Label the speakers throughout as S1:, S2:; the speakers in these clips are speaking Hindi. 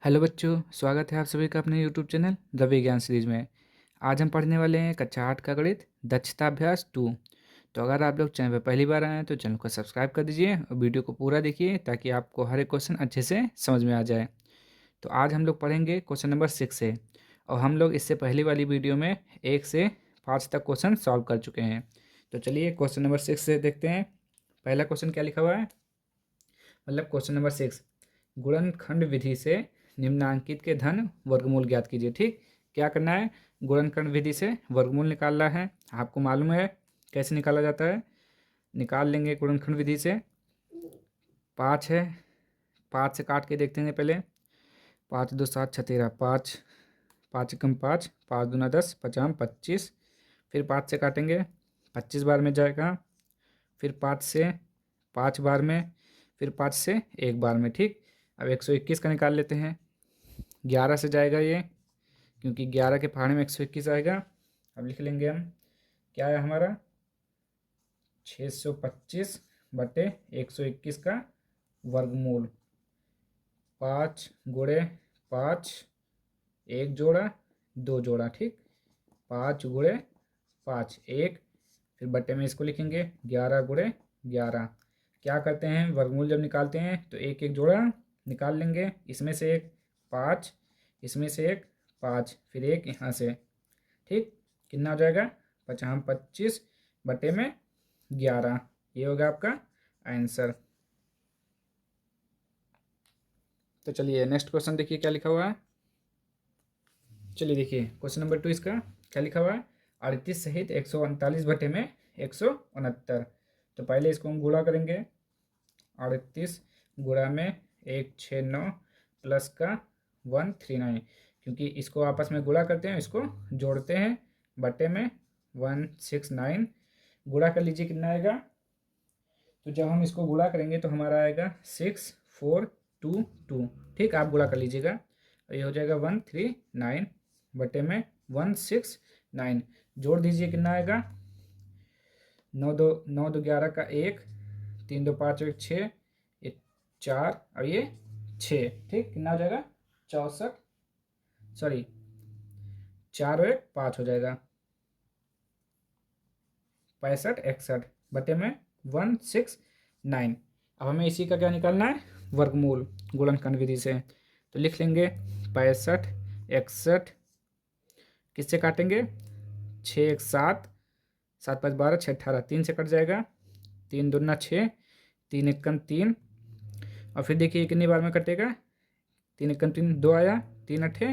S1: हेलो बच्चों, स्वागत है आप सभी का अपने यूट्यूब चैनल द विज्ञान सीरीज में। आज हम पढ़ने वाले हैं कक्षा 8 का गणित दक्षता अभ्यास 2। तो अगर आप लोग चैनल पर पहली बार आए हैं तो चैनल को सब्सक्राइब कर दीजिए और वीडियो को पूरा देखिए ताकि आपको हर एक क्वेश्चन अच्छे से समझ में आ जाए। तो आज हम लोग पढ़ेंगे क्वेश्चन नंबर 6 से, और हम लोग इससे पहली वाली वीडियो में 1 से 5 तक क्वेश्चन सॉल्व कर चुके हैं। तो चलिए क्वेश्चन नंबर 6 से देखते हैं। पहला क्वेश्चन क्या लिखा हुआ है, मतलब क्वेश्चन नंबर 6, गुणनखंड विधि से निम्नांकित के धन वर्गमूल ज्ञात कीजिए। ठीक, क्या करना है, गुणनखंड विधि से वर्गमूल निकालना है। आपको मालूम है कैसे निकाला जाता है, निकाल लेंगे गुणनखंड विधि से। 5 है, 5 से काट के देखते हैं पहले। 5 2 7 6 13, 5 5 एकम 5, 5 दूना 10, 50 25। फिर 5 से काटेंगे, 25 बार में जाएगा। फिर 5 से 5 बार में, फिर 5 से 1 बार में। ठीक, अब 121 का निकाल लेते हैं। 11 से जाएगा ये, क्योंकि 11 के पहाड़े में 121 आएगा। अब लिख लेंगे हम, क्या है हमारा 625 बटे 121 का वर्गमूल। 5 गुणे 5, 1 जोड़ा 2 जोड़ा। ठीक, 5 गुणे 5 1, फिर बटे में इसको लिखेंगे 11 गुणे 11। क्या करते हैं, वर्गमूल जब निकालते हैं तो एक एक जोड़ा निकाल लेंगे। इसमें से एक 5, इसमें से एक 5, फिर एक यहाँ से। ठीक, कितना हो जाएगा 50 25 बटे में 11। ये होगा आपका आंसर। तो चलिए नेक्स्ट क्वेश्चन देखिए क्या लिखा हुआ है। चलिए देखिए क्वेश्चन नंबर 2, इसका क्या लिखा हुआ है, 38 सहित 139 बटे में 169। तो पहले इसको हम गुणा करेंगे। 38 गुणा में 169 प्लस का 139, क्योंकि इसको आपस में गुणा करते हैं, इसको जोड़ते हैं, बटे में 169। गुणा कर लीजिए कितना आएगा। तो जब हम इसको गुणा करेंगे तो हमारा आएगा 6422। ठीक, आप गुणा कर लीजिएगा, ये हो जाएगा 139 बटे में 169। जोड़ दीजिए कितना आएगा, 9 2 11 का 1, 3 2 5 1 6, ये 4 और ये 6। ठीक, कितना हो जाएगा 64, सॉरी 4 और 1 5 हो जाएगा 65 61 बटे में 169। अब हमें इसी का क्या निकालना है, वर्गमूल गुणनखंड विधि से। तो लिख लेंगे 65 61, किससे काटेंगे, 6 1 7, 7 5 12, 6 18, 3 से कट जाएगा। 3 दूना 6, 3 एकम 3, और फिर देखिए कितनी बार में कटेगा, 3 एकम 3 2 आया, 3 अठे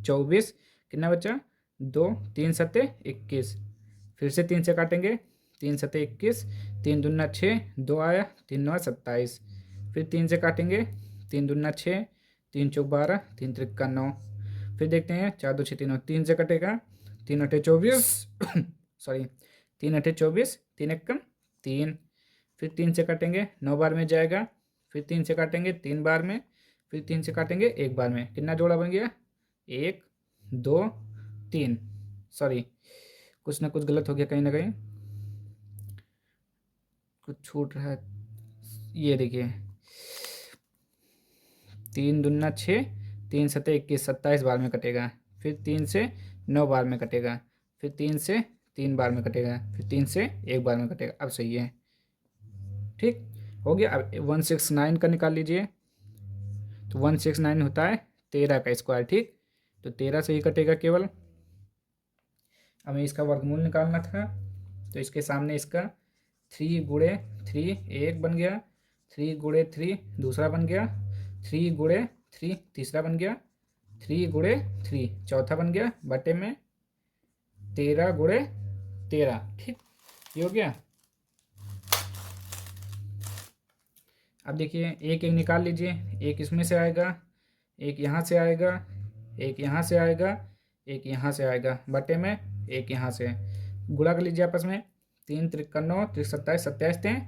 S1: 24, कितना बचा 2, 3 सत्ते 21। फिर से 3 से काटेंगे, 3 सत्ते 21, 3 दूना 6, 2 आया, 3 9 27। फिर 3 से काटेंगे, 3 दूना 6, 3 चौक 12, 3 त्रिक्का 9। फिर देखते हैं 4 2 6 3 3 से कटेगा, 3 अठे 24 सॉरी 3 अठे 24, 3 एकम 3। फिर 3 से काटेंगे, 9 बार में जाएगा। फिर 3 से काटेंगे 3 बार में, फिर 3 से काटेंगे 1 बार में। कितना जोड़ा बन गया, 1 2 3, सॉरी कुछ ना कुछ गलत हो गया, कहीं ना कहीं कुछ छूट रहा है। ये देखिए 3 दूना 6, 3 सत्ते 21, 27 बार में कटेगा। फिर 3 से 9 बार में कटेगा, फिर 3 से 3 बार में कटेगा, फिर 3 से 1 बार में कटेगा। अब सही है, ठीक हो गया। अब 169 का निकाल लीजिए। तो 169 होता है 13 का स्क्वायर। ठीक, तो 13 से ही कटेगा केवल। हमें इसका वर्गमूल निकालना था, तो इसके सामने इसका 3 गुणे 3 एक बन गया, 3 गुणे 3 दूसरा बन गया, 3 गुणे 3 तीसरा बन गया, 3 गुणे 3 चौथा बन गया, बटे में 13 गुणे 13। ठीक, ये हो गया। अब देखिए एक एक निकाल लीजिए, एक इसमें से आएगा, एक यहाँ से आएगा, एक यहाँ से आएगा, एक यहाँ से आएगा, बटे में एक यहाँ से। गुणा कर लीजिए आपस में, 3 त्रिक्का 9, 3 27 27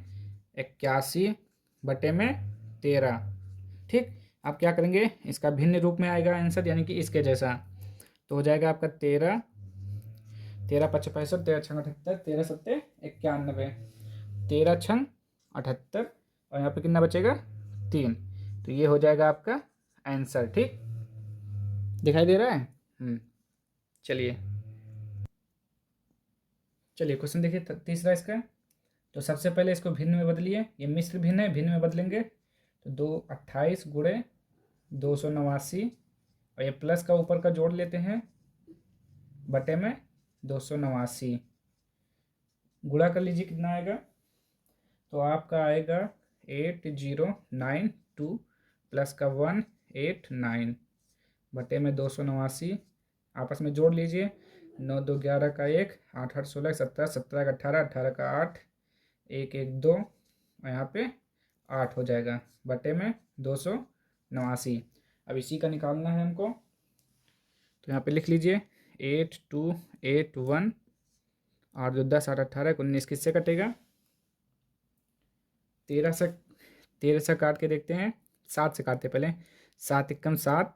S1: 81 बटे में 13। ठीक, आप क्या करेंगे, इसका भिन्न रूप में आएगा आंसर, यानी कि इसके जैसा। तो हो जाएगा आपका 13 13 5 65, 13 6 78, 13 7 91, 13 6 78, और यहाँ पे कितना बचेगा 3। तो ये हो जाएगा आपका आंसर। ठीक, दिखाई दे रहा है? चलिए चलिए क्वेश्चन देखिए तीसरा इसका। तो सबसे पहले इसको भिन्न में बदलिए, ये मिश्र भिन्न है, भिन्न में बदलेंगे तो 228 गुणे 289, और ये प्लस का ऊपर का जोड़ लेते हैं बटे में 289, गुणा कर लीजिए कितना आएगा। तो आपका आएगा 8092 प्लस का 189 बटे में 289, आपस में जोड़ लीजिए, 9 2 11 का 1, 8 8 16 17, 17 का 18, 18 का 8, 1 1 2, और यहाँ पे 8 हो जाएगा बटे में 289। अब इसी का निकालना है हमको, तो यहाँ पे लिख लीजिए 8281, 8 2 10, 8 18, 19 किससे कटेगा? 13 से काट के देखते हैं, 7 से काटते पहले। 7 एकम 7,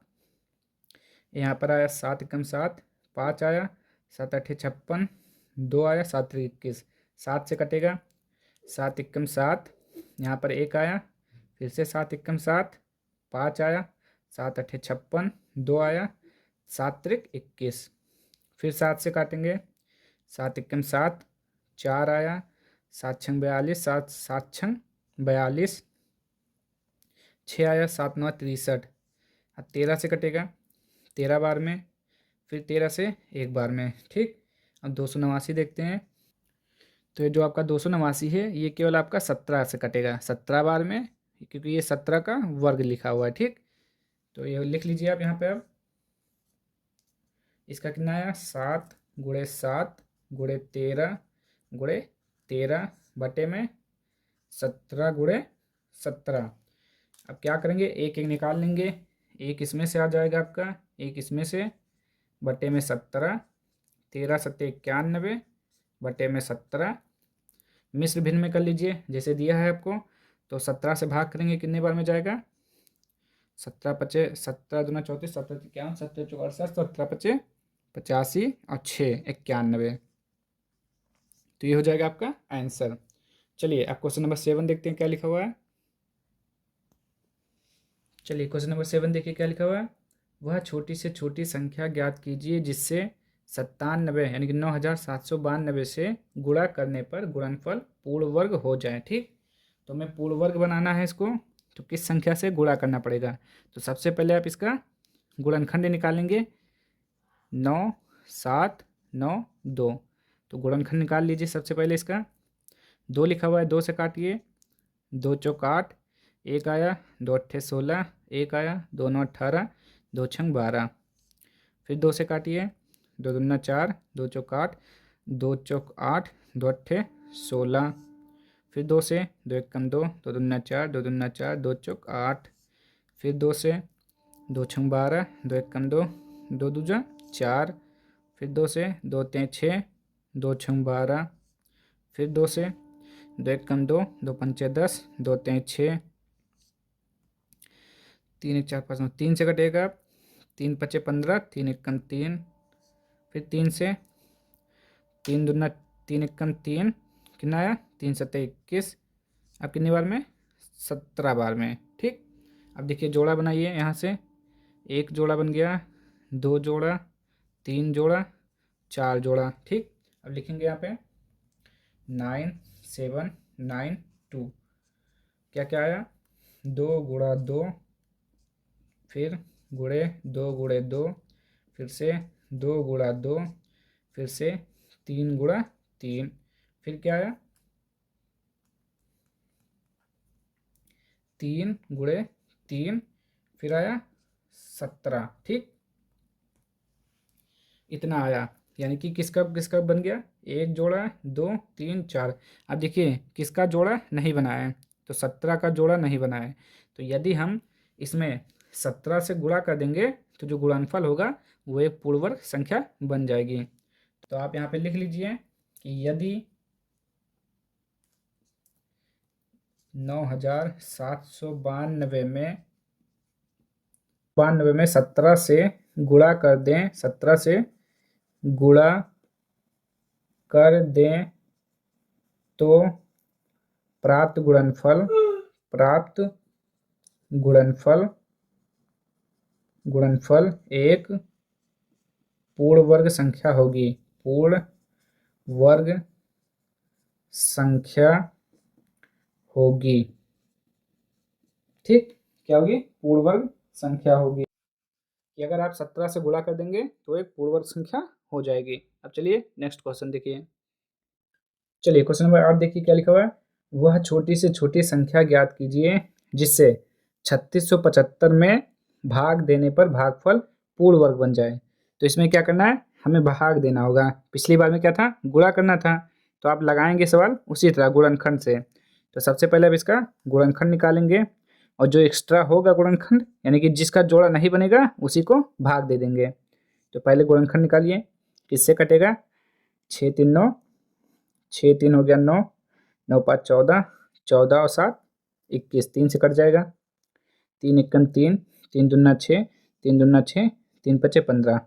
S1: यहाँ पर आया 7 एकम 7, 5 आया, 7 8 56, 2 आया, 7 3 21, 7 से कटेगा। 7 एकम 7, यहाँ पर 1 आया, फिर से 7 एकम 7, 5 आया, 7 8 56, 2 आया, 7 3 21, फिर 7 से काटेंगे। 7 एकम 7, 4 आया, 7 6 42, 7 7 6 42, 6 आया, 7 9 63। अब 13 से कटेगा, 13 बार में, फिर 13 से एक बार में, ठीक। अब 289 देखते हैं, तो ये जो आपका 289 है ये केवल आपका 17 से कटेगा, 17 बार में, क्योंकि ये 17 का वर्ग लिखा हुआ है, ठीक। तो ये लिख लीजिए आप यहाँ पे। अब इसका कितना आया? 7 गुणे 7 गुणे 13 गुणे 13 बटे में 17 गुणे 17। अब क्या करेंगे, एक एक निकाल लेंगे, एक इसमें से आ जाएगा आपका, एक इसमें से, बटे में 17, 13 7 91 बटे में 17, मिश्र भिन्न में कर लीजिए जैसे दिया है आपको। तो 17 से भाग करेंगे कितने बार में जाएगा? 17 पचे 17 दूना 34, 17 51, 17 चौक 68, 17 पचे 85 और 6 91। तो ये हो जाएगा आपका आंसर। चलिए अब क्वेश्चन नंबर 7 देखते हैं क्या लिखा हुआ है। चलिए क्वेश्चन नंबर 7 देखिए क्या लिखा हुआ है। वह छोटी से छोटी संख्या ज्ञात कीजिए जिससे 97 यानी कि 9792 से गुणा करने पर गुणनफल पूर्ण वर्ग हो जाए, ठीक। तो हमें पूर्ण वर्ग बनाना है इसको, तो किस संख्या से गुणा करना पड़ेगा? तो सबसे पहले आप इसका गुणनखंड निकालेंगे, 9 7 9 2। तो गुणनखंड निकाल लीजिए सबसे पहले इसका। 2 लिखा हुआ है, 2 से काटिए, 2 चौक 8, 1 आया, 2 अट्ठे 16, 1 आया, 2 9 18, 2 छंग 12, फिर 2 से काटिए, 2 दूना 4, 2 चौक 8, 2 चौक 8, 2 अट्ठे 16, फिर 2 से, 2 एकम 2, 2 दूना 4, 2 दूना 4, 2 चौक 8, फिर 2 से, 2 छंग 12, 2 एकम 2, 2 दूजा 4, फिर 2 से, 2 तें 6, 2 छंग 12, फिर 2 से, 2 एकम 2, 2 पंचे 10, 2 तें 6, 3 1 4 5 9, 3 से कटेगा, 3 पचे 15, 3 एकम 3, फिर 3 से, 3 दूना 3 एकम 3, कितना आया? 3 7 21। अब कितनी बार में? 17 बार में, ठीक। अब देखिए जोड़ा बनाइए, यहाँ से एक जोड़ा बन गया, 2 जोड़ा, 3 जोड़ा, 4 जोड़ा, ठीक। अब लिखेंगे यहाँ पे 9792, क्या क्या आया? 2 गुणा 2, फिर गुणे 2, फिर से 2 गुणा 2, फिर से 3 गुणा 3, फिर क्या आया? 3 गुणे 3, फिर आया 17, ठीक। इतना आया, यानी कि किसका किसका बन गया? एक जोड़ा, 2 3 4। अब देखिए किसका जोड़ा नहीं बना है, तो 17 का जोड़ा नहीं बना है। तो यदि हम इसमें 17 से गुणा कर देंगे तो जो गुणनफल होगा वो एक पूर्ण वर्ग संख्या बन जाएगी। तो आप यहाँ पे लिख लीजिए कि यदि 9792 में 17 से गुणा कर दें, 17 से गुणा कर दें तो प्राप्त गुणनफल गुणनफल एक पूर्ण वर्ग संख्या होगी, पूर्ण वर्ग संख्या होगी। ठीक, क्या होगी? पूर्ण वर्ग संख्या होगी। कि अगर आप 17 से गुणा कर देंगे तो एक पूर्ण वर्ग संख्या हो जाएगी। अब चलिए नेक्स्ट क्वेश्चन देखिए। चलिए क्वेश्चन नंबर 8 देखिए क्या लिखा हुआ है। वह छोटी से छोटी संख्या ज्ञात कीजिए जिससे 3675 में भाग देने पर भागफल पूर्ण वर्ग बन जाए। तो इसमें क्या करना है, हमें भाग देना होगा। पिछली बार में क्या था, गुणा करना था। तो आप लगाएंगे सवाल उसी तरह गुणनखंड से। तो सबसे पहले अब इसका गुणनखंड निकालेंगे और जो एक्स्ट्रा होगा गुणनखंड यानी कि जिसका जोड़ा नहीं बनेगा उसी को भाग दे देंगे। तो पहले गुणनखंड निकालिए, किससे कटेगा? 6 3 9, 6 3 हो गया 9, 9 5 14, 14 और 7 21, 3 से कट जाएगा। 3 1 3, 3 दूना 6, 3 दूना 6, 3 5 15।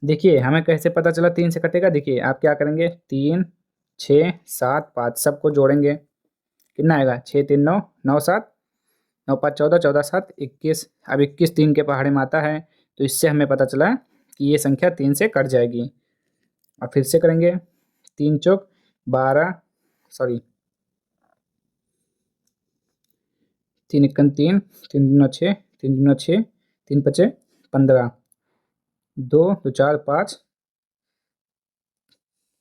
S1: देखिए हमें कैसे पता चला 3 से कटेगा। देखिए आप क्या करेंगे, 3 6 7 5 सबको जोड़ेंगे, कितना आएगा? 6 3 9, 9 7, 9 5 14, 14 7 21। अब 21 3 के पहाड़े में आता है, तो इससे हमें पता चला कि ये संख्या 3 से कट जाएगी। अब फिर से करेंगे, 3 चौक 12, सॉरी 3 1 3, 3 दूना 6, 3 दूना 6, 3 5 15, 2 2 4 5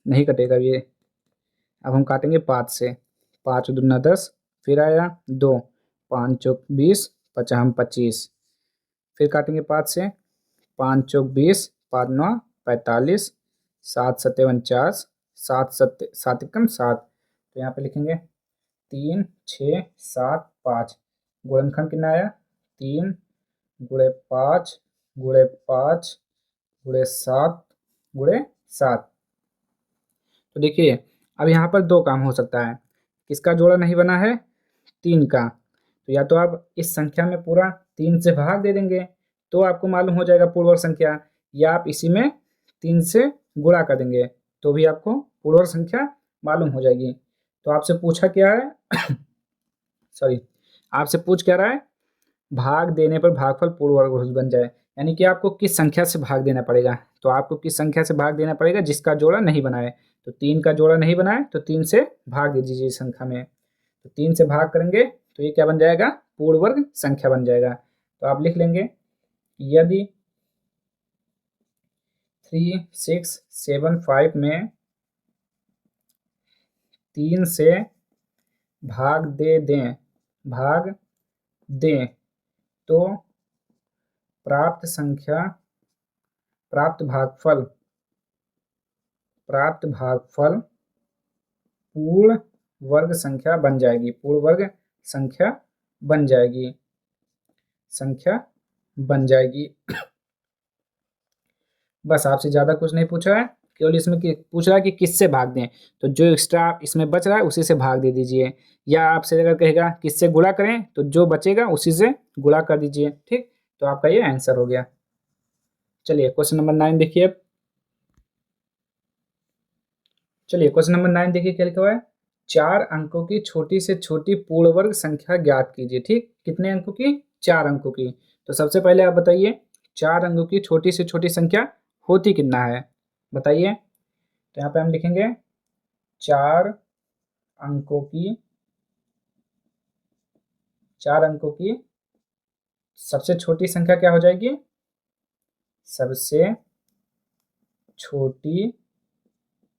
S1: नहीं कटेगा ये। अब हम काटेंगे 5 से, 5 दूना 10, फिर आया 2, 5 चौक 20, 5 25। फिर काटेंगे 5 से, 5 चौक 20, 5 9 45, 7 7 49, 7 7 7 1 7। तो यहाँ पे लिखेंगे 3 6 7 5। गुणनखंड कितना आया? 3 गुणे 5 गुणे 5 गुणे 7 गुणे 7। तो देखिए अब यहाँ पर दो काम हो सकता है। किसका जोड़ा नहीं बना है? 3 का। तो या तो आप इस संख्या में पूरा 3 से भाग दे देंगे तो आपको मालूम हो जाएगा पूर्ण वर्ग संख्या, या आप इसी में 3 से गुणा कर देंगे तो भी आपको पूर्ण वर्ग संख्या मालूम हो जाएगी। तो आपसे पूछा क्या है सॉरी, आपसे पूछ क्या रहा है? भाग देने पर भागफल पूर्ण वर्ग बन जाए, यानी कि आपको किस संख्या से भाग देना पड़ेगा। तो आपको किस संख्या से भाग देना पड़ेगा? जिसका जोड़ा नहीं बना है। तो 3 का जोड़ा नहीं बना है तो 3 से भाग दे दीजिए इस संख्या में। तो 3 से भाग करेंगे तो ये क्या बन जाएगा? पूर्ण वर्ग संख्या बन जाएगा। तो आप लिख लेंगे, यदि 3 6 7 5 में 3 से भाग दें तो प्राप्त भागफल पूर्ण वर्ग संख्या बन जाएगी। पूर्ण वर्ग संख्या बन जाएगी। बस आपसे ज़्यादा कुछ नहीं पूछा है, केवल इसमें पूछ रहा है कि किससे भाग दें। तो जो एक्स्ट्रा इसमें बच रहा है उसी से भाग दे दीजिए, या आपसे अगर कहेगा किससे गुणा करें तो जो बचेगा उसी से गुणा कर दीजिए। ठीक, तो आपका ये आंसर हो गया। चलिए क्वेश्चन नंबर 9 देखिए। चलिए क्वेश्चन नंबर 9 देखिए क्या लिखा हुआ है। 4 अंकों की छोटी से छोटी पूर्ण वर्ग संख्या ज्ञात कीजिए। ठीक, कितने अंकों की? 4 अंकों की। तो सबसे पहले आप बताइए 4 अंकों की छोटी से छोटी संख्या होती कितना है, बताइए। तो यहाँ पे हम लिखेंगे 4 अंकों की सबसे छोटी संख्या क्या हो जाएगी? सबसे छोटी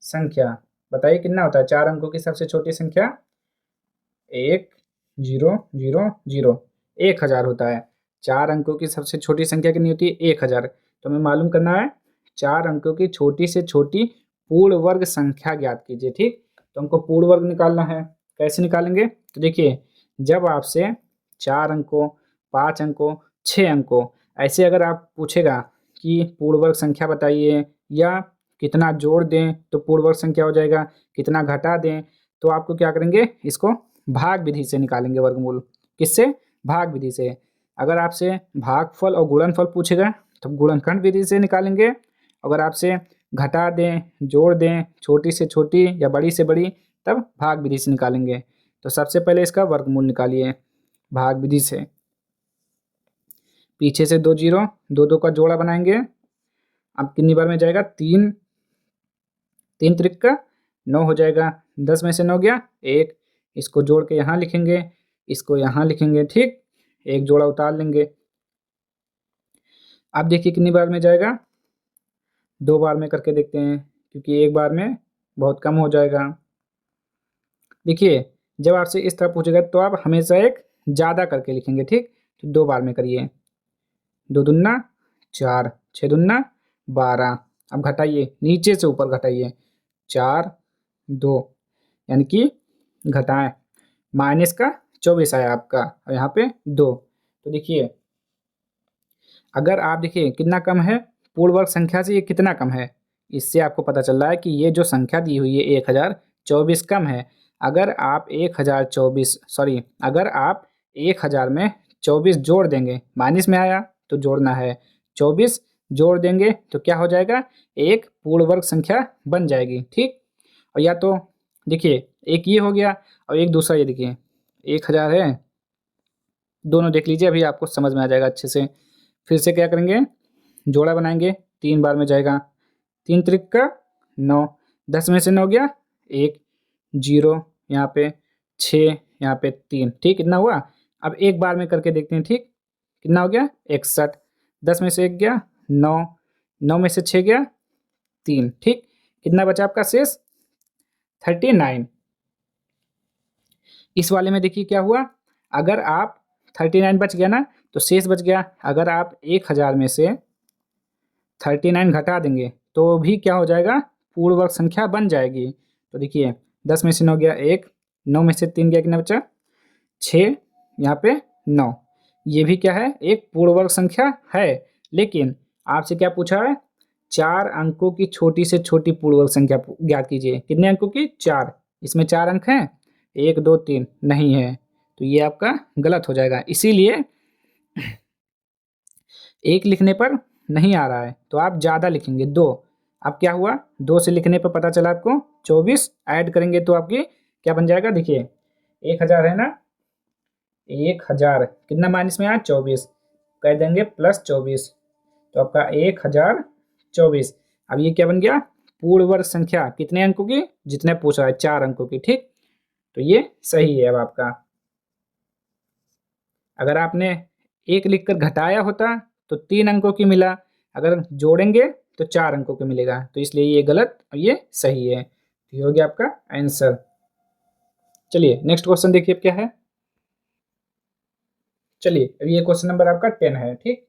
S1: संख्या बताइए कितना होता है? 4 अंकों की सबसे छोटी संख्या 1 0 0 0, 1000 होता है। 4 अंकों की सबसे छोटी संख्या कितनी होती है? 1000। तो हमें मालूम करना है 4 अंकों की छोटी से छोटी पूर्ण वर्ग संख्या ज्ञात कीजिए। ठीक, तो हमको पूर्ण वर्ग निकालना है। कैसे निकालेंगे? तो देखिए जब आपसे 4 अंकों, 5 अंकों, 6 अंकों ऐसे अगर आप पूछेगा कि पूर्ण वर्ग संख्या बताइए, या कितना जोड़ दें तो पूर्ण वर्ग संख्या हो जाएगा, कितना घटा दें, तो आपको क्या करेंगे? इसको भाग विधि से निकालेंगे वर्गमूल। किससे? भाग विधि से। अगर आपसे भागफल और गुणनफल पूछेगा तो गुणनखंड विधि से निकालेंगे। अगर आपसे घटा दें, जोड़ दें, छोटी से छोटी या बड़ी से बड़ी, तब भाग विधि से निकालेंगे। तो सबसे पहले इसका वर्गमूल निकालिए भाग विधि से। पीछे से 2 जीरो, 2 का जोड़ा बनाएंगे। अब कितनी बार में जाएगा? 3, 3 त्रिक का 9 हो जाएगा। 10 में से 9 गया 1, इसको जोड़ के यहाँ लिखेंगे, इसको यहाँ लिखेंगे, ठीक। एक जोड़ा उतार लेंगे। अब देखिए कितनी बार में जाएगा? 2 बार में करके देखते हैं, क्योंकि एक बार में बहुत कम हो जाएगा। देखिए जब आपसे इस तरह पूछेगा तो आप हमेशा एक ज़्यादा करके लिखेंगे, ठीक। तो 2 बार में करिए। 2 दूना 4, 6 दूना 12। अब घटाइए, नीचे से ऊपर घटाइए। 4, 2, यानी कि घटाएं, माइनस का 24 आया आपका, और यहाँ पे 2। तो देखिए अगर आप देखिए कितना कम है, पूर्ण वर्ग संख्या से ये कितना कम है, इससे आपको पता चल रहा है कि ये जो संख्या दी हुई है 1024 कम है। अगर आप 1024 सॉरी अगर आप 1000 में 24 जोड़ देंगे, माइनस में आया तो जोड़ना है, 24 जोड़ देंगे तो क्या हो जाएगा? एक पूर्ण वर्ग संख्या बन जाएगी, ठीक। और या तो देखिए एक ये हो गया और एक दूसरा ये देखिए 1000 है, दोनों देख लीजिए, अभी आपको समझ में आ जाएगा अच्छे से। फिर से क्या करेंगे? जोड़ा बनाएंगे, 3 बार में जाएगा। 3 त्रिक का 9, 10 में से 9 गया 1, 0 यहाँ पे, 6 यहाँ पे 3, ठीक। कितना हुआ? अब एक बार में करके देखते हैं, ठीक। कितना हो गया? 61। 10 में से 1 गया 9, 9 में से 6 गया 3, ठीक। कितना बचा आपका शेष? 39। इस वाले में देखिए क्या हुआ, अगर आप 39 बच गया ना तो शेष बच गया। अगर आप 1000 में से 39 घटा देंगे तो भी क्या हो जाएगा? पूर्ण वर्ग संख्या बन जाएगी। तो देखिए 10 में से 9 गया 1, 9 में से 3 गया, कितना बचा? 6, यहाँ पे 9। ये भी क्या है? एक पूर्ण वर्ग संख्या है। लेकिन आपसे क्या पूछा है? 4 अंकों की छोटी से छोटी पूर्ण वर्ग संख्या ज्ञात कीजिए। कितने अंकों की? 4। इसमें 4 अंक हैं? 1, 2, 3 नहीं है, तो ये आपका गलत हो जाएगा। इसीलिए एक लिखने पर नहीं आ रहा है तो आप ज़्यादा लिखेंगे, 2। अब क्या हुआ? 2 से लिखने पर पता चला आपको 24, ऐड करेंगे तो आपकी क्या बन जाएगा? देखिए 1000 है ना, 1000 कितना माइनस में आया? 24, कह देंगे प्लस 24, तो आपका 1024। अब ये क्या बन गया? पूर्ण वर्ग संख्या कितने अंकों की? जितने पूछ रहा है 4 अंकों की, ठीक। तो ये सही है अब आपका। अगर आपने 1 लिखकर घटाया होता तो 3 अंकों की मिला, अगर जोड़ेंगे तो 4 अंकों की मिलेगा, तो इसलिए ये गलत और ये सही है। तो ये हो गया आपका आंसर। चलिए नेक्स्ट क्वेश्चन देखिए अब क्या है। चलिए अब ये क्वेश्चन नंबर आपका 10 है, ठीक।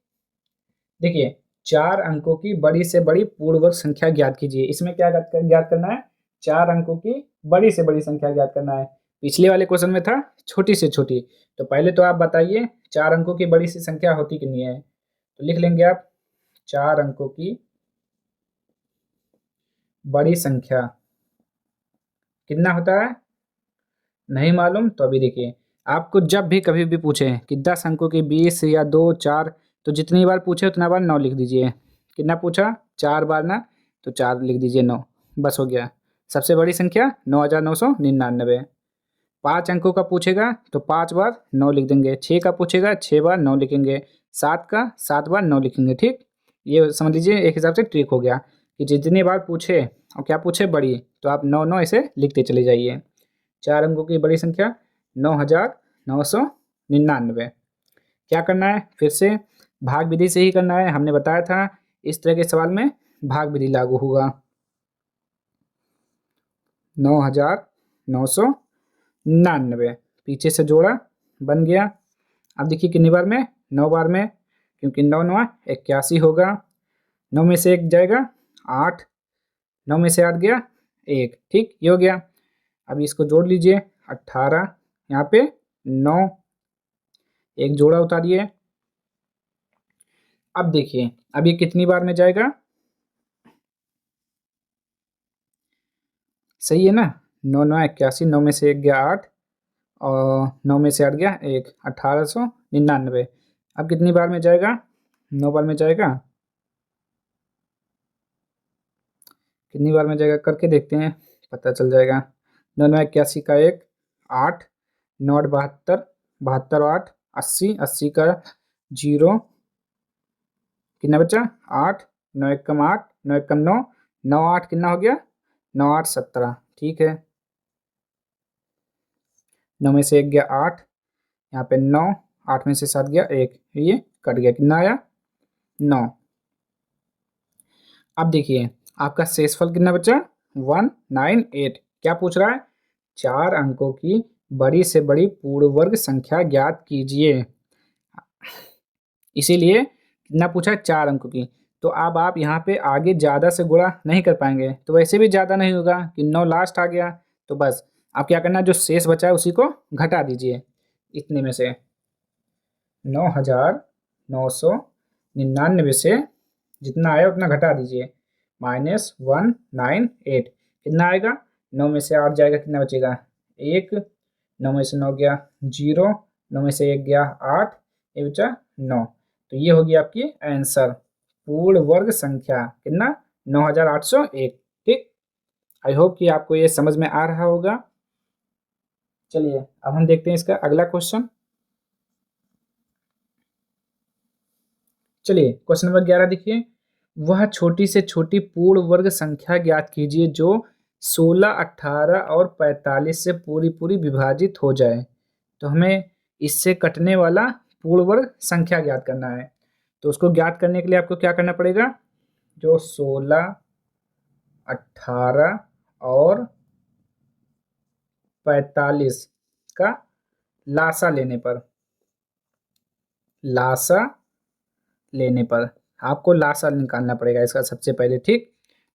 S1: देखिए 4 अंकों की बड़ी से बड़ी पूर्ण वर्ग संख्या ज्ञात कीजिए। इसमें क्या ज्ञात करना है? 4 अंकों की बड़ी से बड़ी संख्या ज्ञात करना है। पिछले वाले क्वेश्चन में था छोटी से छोटी, तो पहले तो आप बताइए 4 अंकों की बड़ी सी संख्या होती कितनी है। तो लिख लेंगे आप 4 अंकों की बड़ी संख्या कितना होता है? नहीं मालूम तो अभी देखिए, आपको जब भी कभी भी पूछे कि 10 अंकों की 20 या 2, 4, तो जितनी बार पूछे उतना बार 9 लिख दीजिए। कितना पूछा? 4 बार ना, तो 4 लिख दीजिए, 9 बस हो गया। सबसे बड़ी संख्या 9999। 5 अंकों का पूछेगा तो 5 बार 9 लिख देंगे। 6 का पूछेगा 6 बार 9 लिखेंगे। 7 का 7 बार 9 लिखेंगे, ठीक। ये समझ लीजिए एक हिसाब से ट्रिक हो गया कि जितनी बार पूछे और क्या पूछे बड़ी, तो आप 9 9 ऐसे लिखते चले जाइए। 4 अंकों की बड़ी संख्या 9999। क्या करना है? फिर से भाग विधि से ही करना है। हमने बताया था इस तरह के सवाल में भाग विधि लागू होगा। 9999 पीछे से जोड़ा बन गया। अब देखिए कितनी बार में? 9 बार में, क्योंकि 9 9 81 होगा। 9 में से 1 जाएगा 8, 9 में से 8 गया 1, ठीक। ये हो गया। अब इसको जोड़ लीजिए 18, यहाँ पे 9, एक जोड़ा उतारिए। अब देखिए अब ये कितनी बार में जाएगा? सही है ना, 9 9 81, 9 में से 1 गया 8 और 9 में से 8 गया 1, 1899। अब कितनी बार में जाएगा? 9 बार में जाएगा। कितनी बार में जाएगा करके देखते हैं, पता चल जाएगा। 9 9 81 का 1, 8, 9 8 72, 72 8 80, 80 का 0, कितना बचा 8, 9 एकम 8, 9 एकम 9, 9 8 कितना हो गया 9 8 17। ठीक है, 9 में से 1 गया 8, यहाँ पे 9, 8 में से 7 गया 1, ये कट गया, कितना आया 9। अब देखिए आपका शेषफल कितना बचा 198। क्या पूछ रहा है 4 अंकों की बड़ी से बड़ी पूर्ण वर्ग संख्या ज्ञात कीजिए। इसीलिए कितना पूछा 4 अंकों की। तो अब आप यहाँ पे आगे ज़्यादा से गुणा नहीं कर पाएंगे, तो वैसे भी ज़्यादा नहीं होगा कि 9 लास्ट आ गया। तो बस आप क्या करना, जो शेष बचा है उसी को घटा दीजिए। इतने में से 9,999 से जितना आया उतना घटा दीजिए, -198 कितना आएगा। 9 में से 8 जाएगा, कितना बचेगा 1, 9 में से 9 गया 0, 9 में से 1 गया 8, ये बचा 9। तो ये होगी आपकी आंसर पूर्ण वर्ग संख्या कितना 9801। ठीक, आई होप कि आपको ये समझ में आ रहा होगा। चलिए अब हम देखते हैं इसका अगला क्वेश्चन। चलिए क्वेश्चन नंबर 11 देखिए, वह छोटी से छोटी पूर्ण वर्ग संख्या ज्ञात कीजिए जो 16, 18 और 45 से पूरी पूरी विभाजित हो जाए। तो हमें इससे कटने वाला पूर्ण वर्ग संख्या ज्ञात करना है। तो उसको ज्ञात करने के लिए आपको क्या करना पड़ेगा, जो 16, 18 और 45 का लासा लेने पर आपको लासा निकालना पड़ेगा इसका सबसे पहले। ठीक,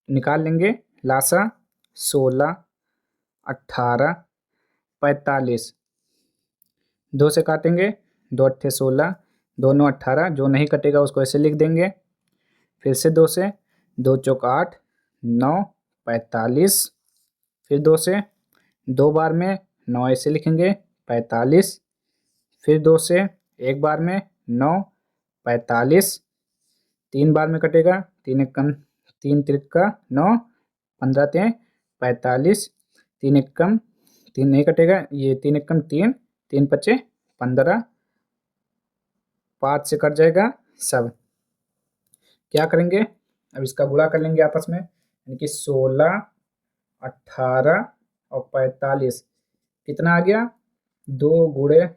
S1: निकाल लेंगे लासा 16, 18, 45, 2 से काटेंगे, 2 अट्ठे 16, 2 9 18, जो नहीं कटेगा उसको ऐसे लिख देंगे। फिर से 2 से, 2 चौक 8, 9, 45, फिर 2 से, 2 बार में 9 ऐसे लिखेंगे 45, फिर 2 से, 1 बार में 9, 45, 3 बार में कटेगा, 3 एकम 3 त्रिका 9, 15 तें 45, 3 एकम 3 नहीं कटेगा, ये 3 एकम 3, 3 पचे 15, 5 से कट जाएगा सब। क्या करेंगे, अब इसका गुणा कर लेंगे आपस में, यानी कि 16, 18 और 45 कितना आ गया 2 गुणे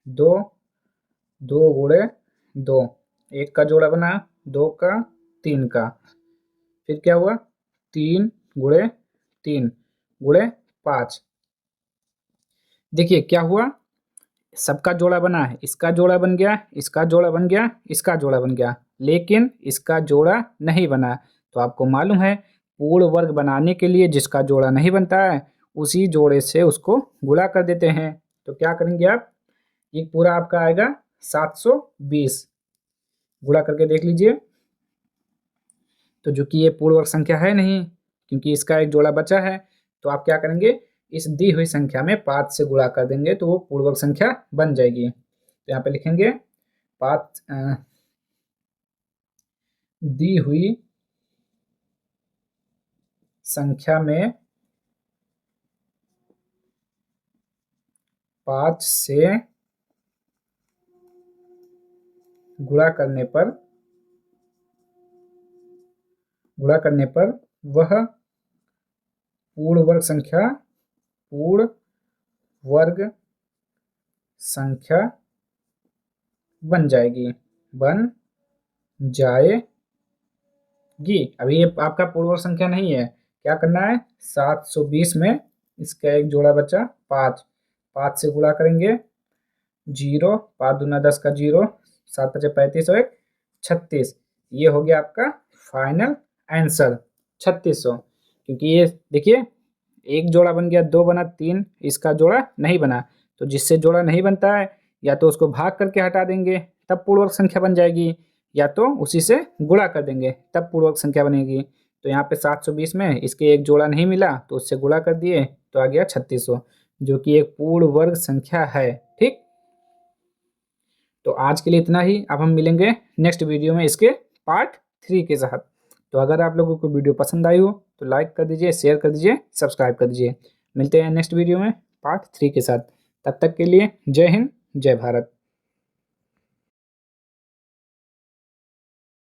S1: 2, 2 गुणे 2, 1 का जोड़ा बना, 2 का 3 का, फिर क्या हुआ 3 गुणे 3 गुणे 5। देखिए क्या हुआ, सबका जोड़ा बना है, इसका जोड़ा बन गया, इसका जोड़ा बन गया, इसका जोड़ा बन गया, लेकिन इसका जोड़ा नहीं बना। तो आपको मालूम है पूर्ण वर्ग बनाने के लिए जिसका जोड़ा नहीं बनता है उसी जोड़े से उसको गुणा कर देते हैं। तो क्या करेंगे आप, ये पूरा आपका आएगा 720, गुणा करके देख लीजिए। तो जो कि ये पूर्ण वर्ग संख्या है नहीं, क्योंकि इसका एक जोड़ा बचा है, तो आप क्या करेंगे इस दी हुई संख्या में 5 से गुणा कर देंगे तो वो पूर्ण वर्ग संख्या बन जाएगी। तो यहाँ पे लिखेंगे 5 दी हुई संख्या में 5 से गुणा करने पर वह पूर्ण वर्ग संख्या बन जाएगी। अभी ये आपका पूर्ण वर्ग संख्या नहीं है, क्या करना है 720 में इसका एक जोड़ा बचा 5, 5 से गुणा करेंगे 0, 5 दूना 10 का 0, 7 पचे 35 और 1 36, ये हो गया आपका फाइनल आंसर 3600। क्योंकि ये देखिए एक जोड़ा बन गया, 2 बना, 3 इसका जोड़ा नहीं बना। तो जिससे जोड़ा नहीं बनता है या तो उसको भाग करके हटा देंगे तब पूर्ण वर्ग संख्या बन जाएगी, या तो उसी से गुणा कर देंगे तब पूर्ण वर्ग संख्या बनेगी। तो यहाँ पे 720 में इसके एक जोड़ा नहीं मिला तो उससे गुणा कर दिए तो आ गया 3600, जो कि एक पूर्ण वर्ग संख्या है। ठीक, तो आज के लिए इतना ही। अब हम मिलेंगे नेक्स्ट वीडियो में इसके पार्ट 3 के साथ। तो अगर आप लोगों को वीडियो पसंद आई हो तो लाइक कर दीजिए, शेयर कर दीजिए, सब्सक्राइब कर दीजिए। मिलते हैं नेक्स्ट वीडियो में पार्ट 3 के साथ। तब तक के लिए जय हिंद, जय भारत।